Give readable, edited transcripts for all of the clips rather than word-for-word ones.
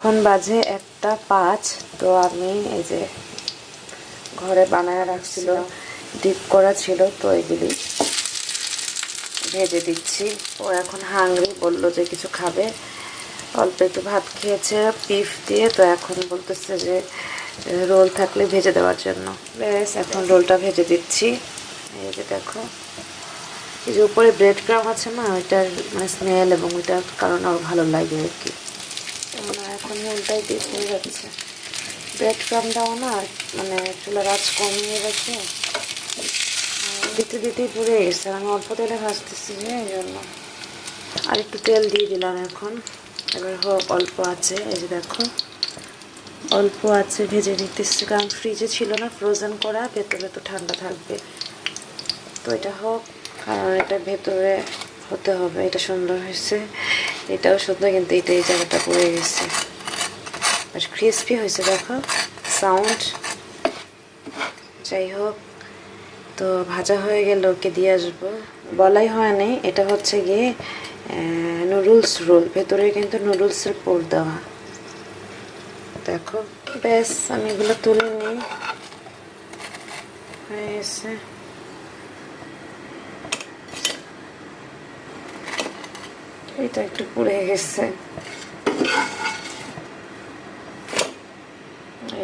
এখন বাজে 1:05। তো আমি এই যে ঘরে বানায় রাখছিল, ডিপ করা ছিল, তো এগুলি ভেজে দিচ্ছি। ও এখন হাংরি, বললো যে কিছু খাবে, অল্প একটু ভাত খেয়েছে বিফ দিয়ে, তো এখন বলতেছে যে রোল থাকলে ভেজে দেওয়ার জন্য। ব্যাস এখন রোলটা ভেজে দিচ্ছি। এই যে দেখো, এই যে উপরে ব্রেড ক্রাম আছে না, ওইটার মানে স্মেল এবং ওইটার কারণে আমার ভালো লাগে আর কি। এখন রোলটাই দিয়ে হয়ে যাচ্ছে। ব্রেড ক্রামটাও না মানে চুলার আঁচ কমিয়ে রেখে দিতে দিতেই পুড়ে গেছে। আমি অল্প তেলে ভাজতেছি যে, এই জন্য আর একটু তেল দিয়ে দিলাম। এখন এবার হোক অল্প আছে, এই যে দেখো অল্প আছে ভেজে নিতেছি, কারণ ফ্রিজে ছিল না, ফ্রোজেন করা, ভেতরে তো ঠান্ডা থাকবে। তো এটা হোক, কারণ এটা ভেতরে হতে হবে। এটা সুন্দর হয়েছে, এটাও সুন্দর, কিন্তু এটা এই জায়গাটা পড়ে গেছে। আর ক্রিস্পি হয়েছে দেখো, সাউন্ড। যাই হোক, তো ভাজা হয়ে গেল, ওকে দিয়ে আসবো। বলাই হয়নি, এটা হচ্ছে গিয়ে নুডলস রোল, ভেতরে কিন্তু নুডলসের পোর দেওয়া। দেখো ব্যাস, আমি এগুলো তুলে নিই, হয়ে গেছে। এটা একটু পুড়ে গেছে,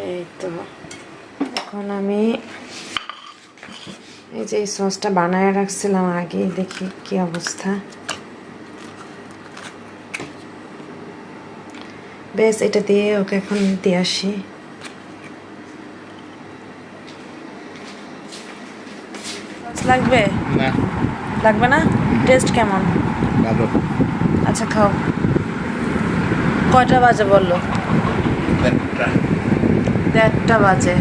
এই তো। এখন আমি এই যে সসটা বানায় রাখছিলাম আগে, দেখি কি অবস্থা। বেশ, এটা দিয়ে ওকে এখন দিয়ে আসি। লাগবে না, লাগবে না? টেস্ট কেমন? ভালো। আচ্ছা খাও। কয়টা বাজে বললো? 1:30 1:30 বাজে।